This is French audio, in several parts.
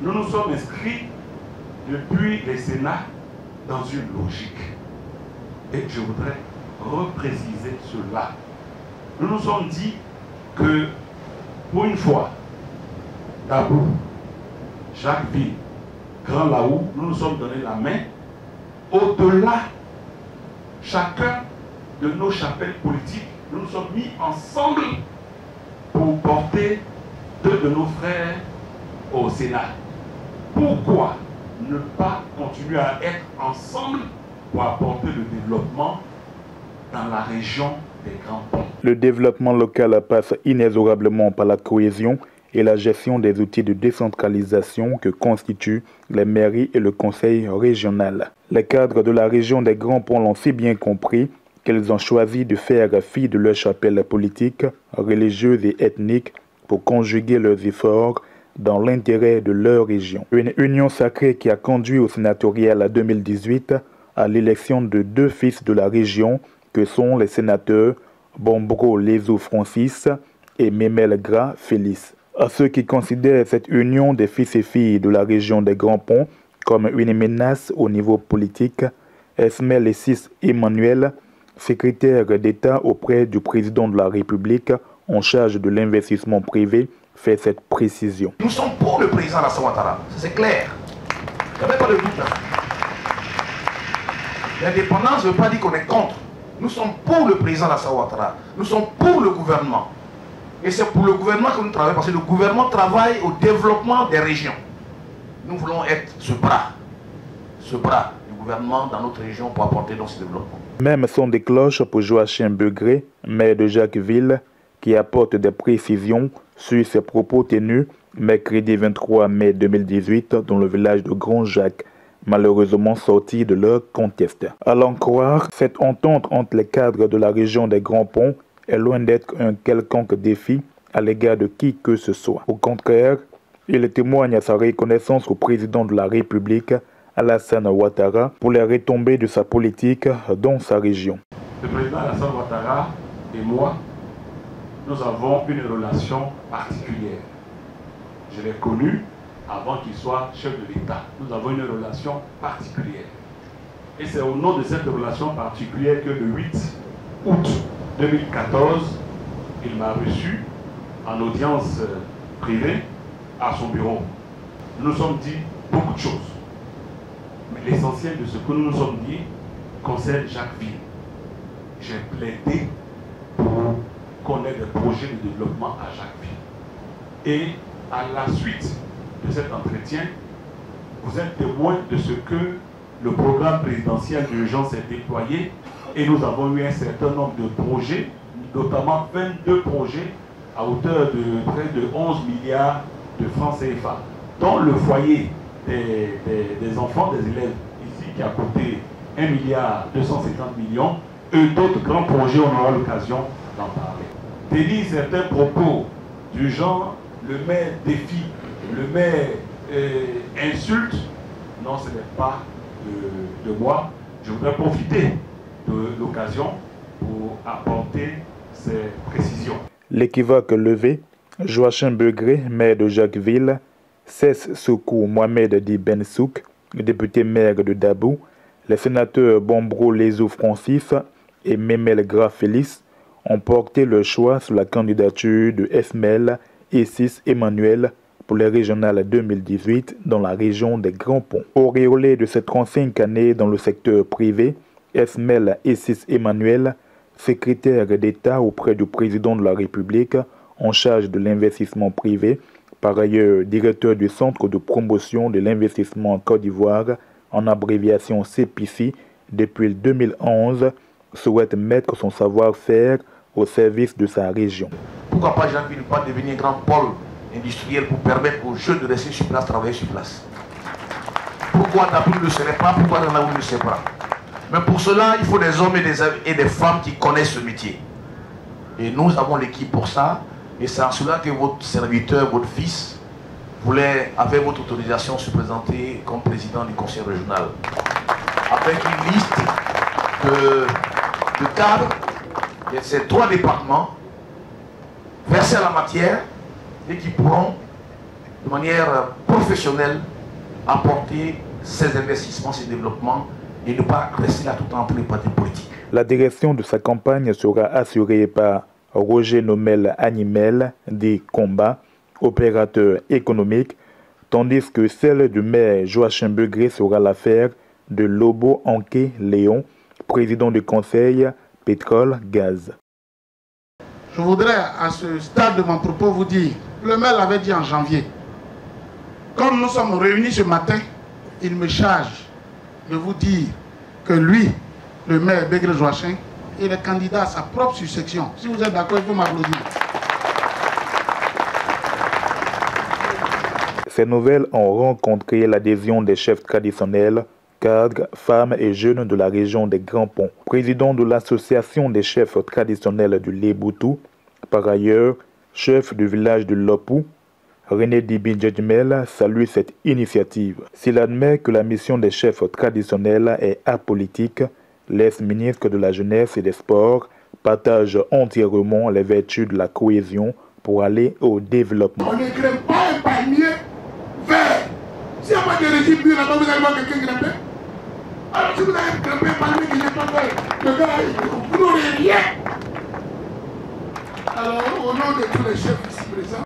Nous nous sommes inscrits depuis les Sénats dans une logique. Et je voudrais repréciser cela. Nous nous sommes dit que, pour une fois, Dabou, Jacques Ville, Grand Laou, nous nous sommes donné la main. Au-delà, chacun de nos chapelles politiques, nous nous sommes mis ensemble pour porter deux de nos frères au Sénat. Pourquoi ne pas continuer à être ensemble pour apporter le développement dans la région des Grands Ponts? Le développement local passe inexorablement par la cohésion et la gestion des outils de décentralisation que constituent les mairies et le conseil régional. Les cadres de la région des Grands Ponts l'ont si bien compris qu'ils ont choisi de faire fi de leurs chapelles politiques, religieuses et ethniques pour conjuguer leurs efforts dans l'intérêt de leur région. Une union sacrée qui a conduit au sénatorial 2018 à l'élection de deux fils de la région que sont les sénateurs Bombro Lézou Francis et Memel Gras Félix. À ceux qui considèrent cette union des fils et filles de la région des Grands Ponts comme une menace au niveau politique, Esmel Essis Emmanuel, secrétaire d'État auprès du président de la République en charge de l'investissement privé, fait cette précision. Nous sommes pour le président Alassane Ouattara, c'est clair. Il n'y avait pas de doute là. L'indépendance ne veut pas dire qu'on est contre. Nous sommes pour le président Alassane Ouattara. Nous sommes pour le gouvernement. Et c'est pour le gouvernement que nous travaillons, parce que le gouvernement travaille au développement des régions. Nous voulons être ce bras du gouvernement dans notre région pour apporter dans ce développement. Même son des cloches pour Joachim Begré, maire de Jacquesville, qui apporte des précisions sur ses propos tenus mercredi 23 mai 2018 dans le village de Grand-Jacques, malheureusement sorti de leur contexte. À l'en croire, cette entente entre les cadres de la région des Grands Ponts est loin d'être un quelconque défi à l'égard de qui que ce soit. Au contraire, il témoigne à sa reconnaissance au président de la République, Alassane Ouattara, pour les retombées de sa politique dans sa région. Le président Alassane Ouattara et moi, nous avons une relation particulière. Je l'ai connu avant qu'il soit chef de l'État. Nous avons une relation particulière. Et c'est au nom de cette relation particulière que le 8 août 2014, il m'a reçu en audience privée à son bureau. Nous nous sommes dit beaucoup de choses. Mais l'essentiel de ce que nous nous sommes dit concerne Jacquesville. J'ai plaidé pour qu'on ait des projets de développement à Jacquesville. Et à la suite de cet entretien, vous êtes témoin de ce que le programme présidentiel d'urgence est déployé et nous avons eu un certain nombre de projets, notamment 22 projets à hauteur de près de 11 milliards de francs CFA, dont le foyer des enfants, des élèves ici qui a coûté 1 milliard 250 millions et d'autres grands projets, on aura l'occasion d'en parler. Délit certains propos du genre le maire défie, le maire insulte, non, ce n'est pas de moi. Je voudrais profiter de l'occasion pour apporter ces précisions. L'équivoque levé, Joachim Begré, maire de Jacquesville, Cesse Soukou Mohamed Di Bensouk, député maire de Dabou, les sénateurs Bombro Lézou Francis et Memel Gras Félix ont porté le choix sur la candidature de Esmel Essis Emmanuel pour les régionales 2018 dans la région des Grands Ponts. Auréolé de ses 35 années dans le secteur privé, Esmel Essis Emmanuel, secrétaire d'État auprès du président de la République en charge de l'investissement privé, par ailleurs directeur du Centre de promotion de l'investissement en Côte d'Ivoire, en abréviation CPICI, depuis 2011, souhaite mettre son savoir-faire au service de sa région. Pourquoi pas Jacquesville ne pas devenir un grand pôle industriel pour permettre aux jeunes de rester sur place, travailler sur place? Pourquoi Dabou ne le serait pas? Pourquoi Dabou ne le sait pas? Mais pour cela, il faut des hommes et des femmes qui connaissent ce métier. Et nous avons l'équipe pour ça. Et c'est en cela que votre serviteur, votre fils, voulait, avec votre autorisation, se présenter comme président du conseil régional. Avec une liste de cadres de ces 3 départements versés à la matière et qui pourront, de manière professionnelle, professionnels apporter ces investissements, ces développements et ne pas rester là tout le temps pour les partis politiques. La direction de sa campagne sera assurée par Roger Nomel Animel, dit Combat, opérateur économique, tandis que celle du maire Joachim Begré sera l'affaire de Lobo Anké Léon, président du conseil pétrole-gaz. Je voudrais à ce stade de mon propos vous dire, le maire l'avait dit en janvier, comme nous sommes réunis ce matin, il me charge de vous dire que lui, le maire Begré Joachim, il est candidat à sa propre succession. Si vous êtes d'accord, il faut m'applaudir. Ces nouvelles ont rencontré l'adhésion des chefs traditionnels, cadres, femmes et jeunes de la région des Grands Ponts. Président de l'association des chefs traditionnels du Léboutou, par ailleurs, chef du village de Lopou, René Dibi Djedjmel salue cette initiative. S'il admet que la mission des chefs traditionnels est apolitique, l'ex-ministre de la Jeunesse et des Sports partage entièrement les vertus de la cohésion pour aller au développement. On ne grimpe pas un palmier vert. Si on a des régimes là-bas, vous allez voir quelqu'un grimper. Alors si vous avez grimpé un palmier qui n'est pas vert, le gars, vous n'aurez rien. Alors au nom de tous les chefs ici présents,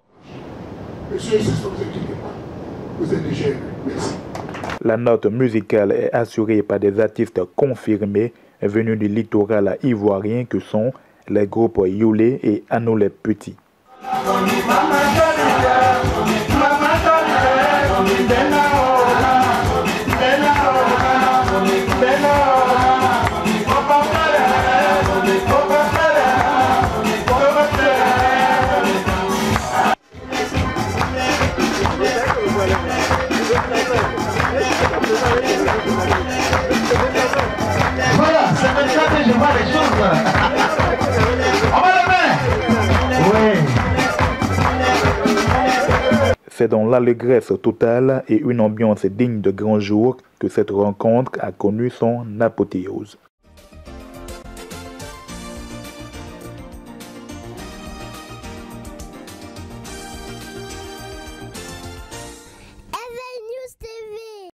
monsieur et ne vous inquiétez pas, vous êtes déjà élus. Merci. La note musicale est assurée par des artistes confirmés venus du littoral ivoirien que sont les groupes Youlé et Anou les Petits. Voilà, c'est maintenant que je vois les choses. On va le mettre. Oui. C'est dans l'allégresse totale et une ambiance digne de grand jour que cette rencontre a connu son apothéose.